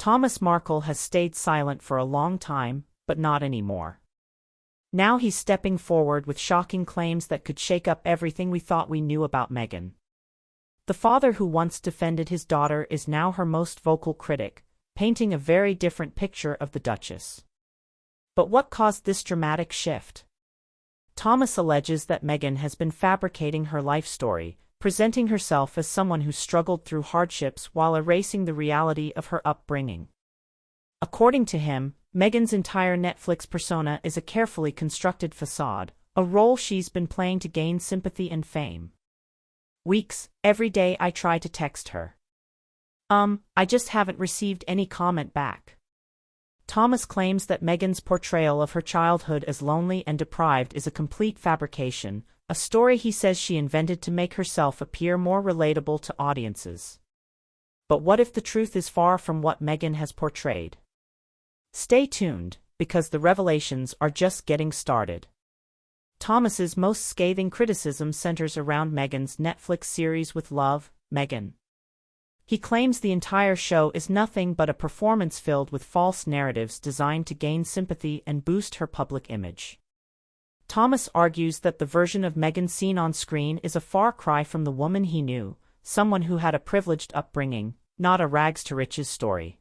Thomas Markle has stayed silent for a long time, but not anymore. Now he's stepping forward with shocking claims that could shake up everything we thought we knew about Meghan. The father who once defended his daughter is now her most vocal critic, painting a very different picture of the Duchess. But what caused this dramatic shift? Thomas alleges that Meghan has been fabricating her life story, presenting herself as someone who struggled through hardships while erasing the reality of her upbringing. According to him, Meghan's entire Netflix persona is a carefully constructed facade, a role she's been playing to gain sympathy and fame. Weeks, every day I try to text her. I just haven't received any comment back. Thomas claims that Meghan's portrayal of her childhood as lonely and deprived is a complete fabrication, a story he says she invented to make herself appear more relatable to audiences. But what if the truth is far from what Meghan has portrayed? Stay tuned, because the revelations are just getting started. Thomas's most scathing criticism centers around Meghan's Netflix series With Love, Meghan. He claims the entire show is nothing but a performance filled with false narratives designed to gain sympathy and boost her public image. Thomas argues that the version of Meghan seen on screen is a far cry from the woman he knew, someone who had a privileged upbringing, not a rags-to-riches story.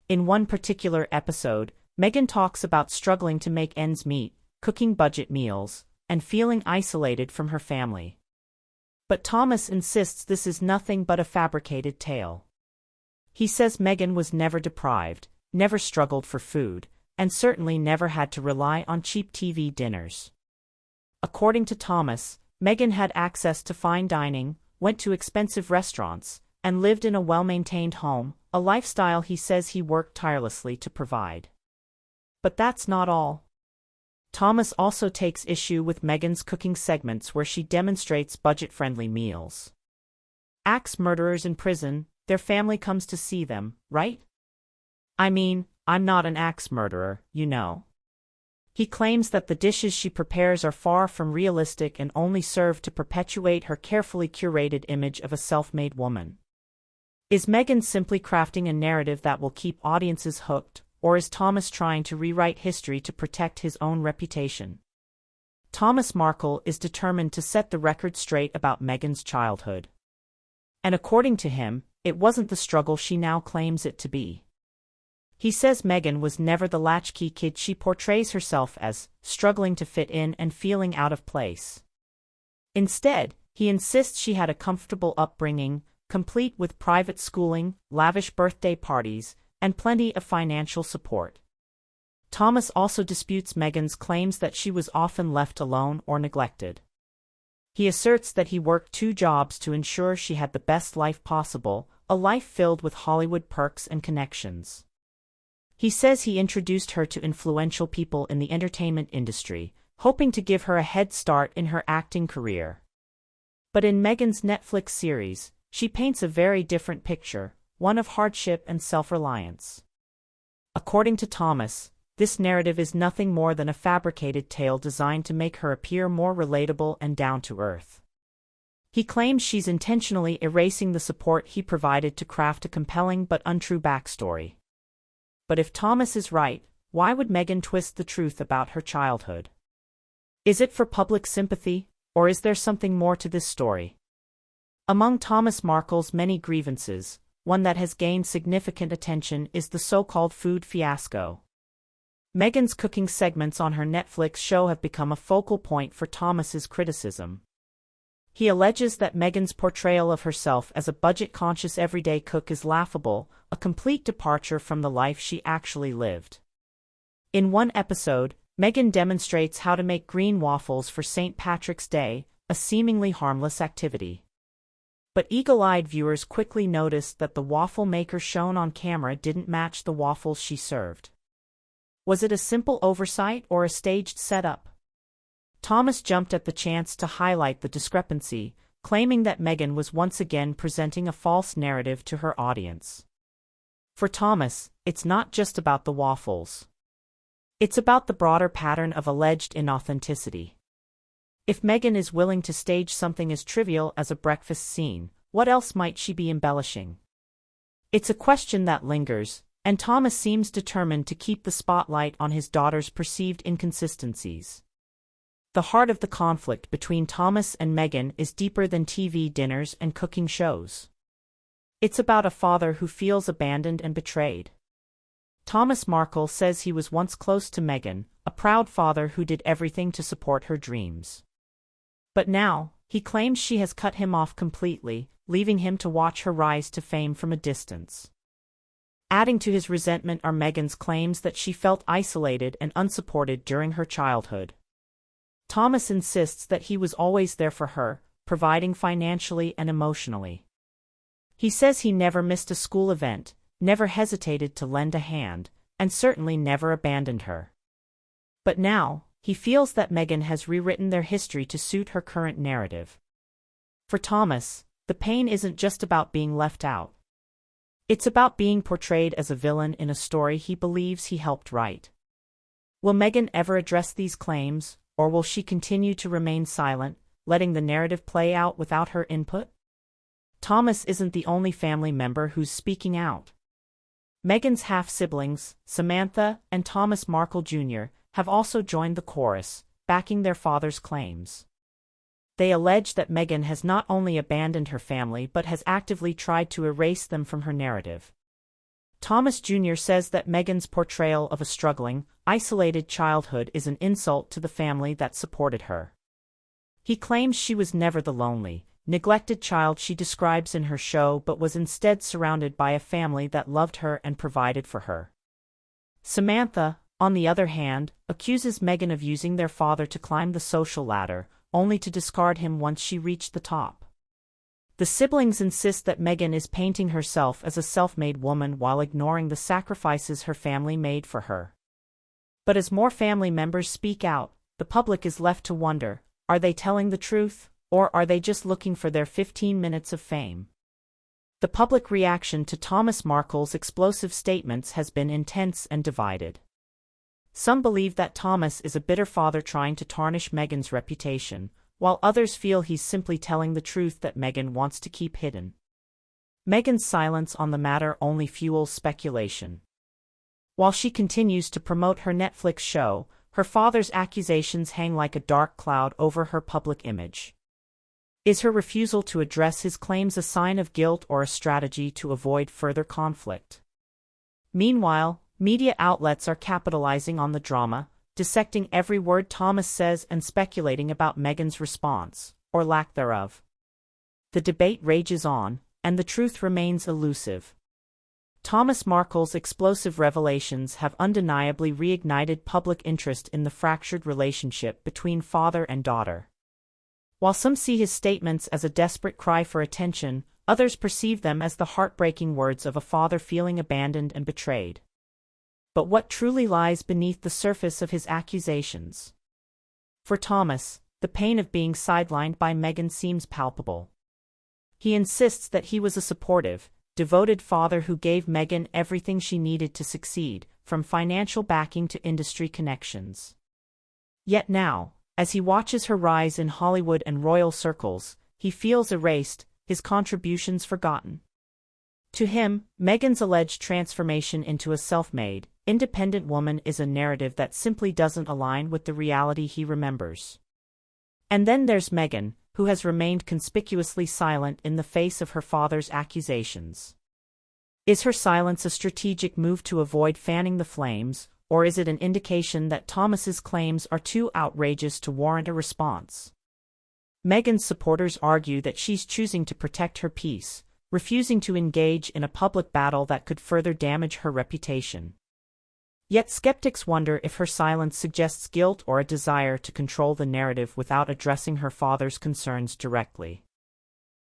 In one particular episode, Meghan talks about struggling to make ends meet, cooking budget meals, and feeling isolated from her family. But Thomas insists this is nothing but a fabricated tale. He says Meghan was never deprived, never struggled for food, and certainly never had to rely on cheap TV dinners. According to Thomas, Meghan had access to fine dining, went to expensive restaurants, and lived in a well-maintained home, a lifestyle he says he worked tirelessly to provide. But that's not all. Thomas also takes issue with Meghan's cooking segments where she demonstrates budget-friendly meals. Axe murderers in prison, their family comes to see them, right? I mean, I'm not an axe murderer, you know. He claims that the dishes she prepares are far from realistic and only serve to perpetuate her carefully curated image of a self-made woman. Is Meghan simply crafting a narrative that will keep audiences hooked, or is Thomas trying to rewrite history to protect his own reputation? Thomas Markle is determined to set the record straight about Meghan's childhood. And according to him, it wasn't the struggle she now claims it to be. He says Meghan was never the latchkey kid she portrays herself as, struggling to fit in and feeling out of place. Instead, he insists she had a comfortable upbringing, complete with private schooling, lavish birthday parties, and plenty of financial support. Thomas also disputes Meghan's claims that she was often left alone or neglected. He asserts that he worked 2 jobs to ensure she had the best life possible, a life filled with Hollywood perks and connections. He says he introduced her to influential people in the entertainment industry, hoping to give her a head start in her acting career. But in Meghan's Netflix series, she paints a very different picture, one of hardship and self-reliance. According to Thomas, this narrative is nothing more than a fabricated tale designed to make her appear more relatable and down-to-earth. He claims she's intentionally erasing the support he provided to craft a compelling but untrue backstory. But if Thomas is right, why would Meghan twist the truth about her childhood? Is it for public sympathy, or is there something more to this story? Among Thomas Markle's many grievances, one that has gained significant attention is the so-called food fiasco. Meghan's cooking segments on her Netflix show have become a focal point for Thomas's criticism. He alleges that Meghan's portrayal of herself as a budget-conscious everyday cook is laughable, a complete departure from the life she actually lived. In one episode, Meghan demonstrates how to make green waffles for St. Patrick's Day, a seemingly harmless activity. But eagle-eyed viewers quickly noticed that the waffle maker shown on camera didn't match the waffles she served. Was it a simple oversight or a staged setup? Thomas jumped at the chance to highlight the discrepancy, claiming that Meghan was once again presenting a false narrative to her audience. For Thomas, it's not just about the waffles. It's about the broader pattern of alleged inauthenticity. If Meghan is willing to stage something as trivial as a breakfast scene, what else might she be embellishing? It's a question that lingers, and Thomas seems determined to keep the spotlight on his daughter's perceived inconsistencies. The heart of the conflict between Thomas and Meghan is deeper than TV dinners and cooking shows. It's about a father who feels abandoned and betrayed. Thomas Markle says he was once close to Meghan, a proud father who did everything to support her dreams. But now, he claims she has cut him off completely, leaving him to watch her rise to fame from a distance. Adding to his resentment are Meghan's claims that she felt isolated and unsupported during her childhood. Thomas insists that he was always there for her, providing financially and emotionally. He says he never missed a school event, never hesitated to lend a hand, and certainly never abandoned her. But now, he feels that Meghan has rewritten their history to suit her current narrative. For Thomas, the pain isn't just about being left out. It's about being portrayed as a villain in a story he believes he helped write. Will Meghan ever address these claims, or will she continue to remain silent, letting the narrative play out without her input? Thomas isn't the only family member who's speaking out. Meghan's half-siblings, Samantha and Thomas Markle Jr., have also joined the chorus, backing their father's claims. They allege that Meghan has not only abandoned her family but has actively tried to erase them from her narrative. Thomas Jr. says that Meghan's portrayal of a struggling, isolated childhood is an insult to the family that supported her. He claims she was never the lonely, neglected child she describes in her show but was instead surrounded by a family that loved her and provided for her. Samantha, on the other hand, accuses Meghan of using their father to climb the social ladder, only to discard him once she reached the top. The siblings insist that Meghan is painting herself as a self-made woman while ignoring the sacrifices her family made for her. But as more family members speak out, the public is left to wonder, are they telling the truth, or are they just looking for their 15 minutes of fame? The public reaction to Thomas Markle's explosive statements has been intense and divided. Some believe that Thomas is a bitter father trying to tarnish Meghan's reputation, while others feel he's simply telling the truth that Meghan wants to keep hidden. Meghan's silence on the matter only fuels speculation. While she continues to promote her Netflix show, her father's accusations hang like a dark cloud over her public image. Is her refusal to address his claims a sign of guilt or a strategy to avoid further conflict? Meanwhile, media outlets are capitalizing on the drama, dissecting every word Thomas says and speculating about Meghan's response, or lack thereof. The debate rages on, and the truth remains elusive. Thomas Markle's explosive revelations have undeniably reignited public interest in the fractured relationship between father and daughter. While some see his statements as a desperate cry for attention, others perceive them as the heartbreaking words of a father feeling abandoned and betrayed. But what truly lies beneath the surface of his accusations? For Thomas, the pain of being sidelined by Meghan seems palpable. He insists that he was a supportive, devoted father who gave Meghan everything she needed to succeed, from financial backing to industry connections. Yet now, as he watches her rise in Hollywood and royal circles, he feels erased, his contributions forgotten. To him, Meghan's alleged transformation into a self-made, independent woman is a narrative that simply doesn't align with the reality he remembers. And then there's Meghan, who has remained conspicuously silent in the face of her father's accusations. Is her silence a strategic move to avoid fanning the flames, or is it an indication that Thomas's claims are too outrageous to warrant a response? Meghan's supporters argue that she's choosing to protect her peace, refusing to engage in a public battle that could further damage her reputation. Yet skeptics wonder if her silence suggests guilt or a desire to control the narrative without addressing her father's concerns directly.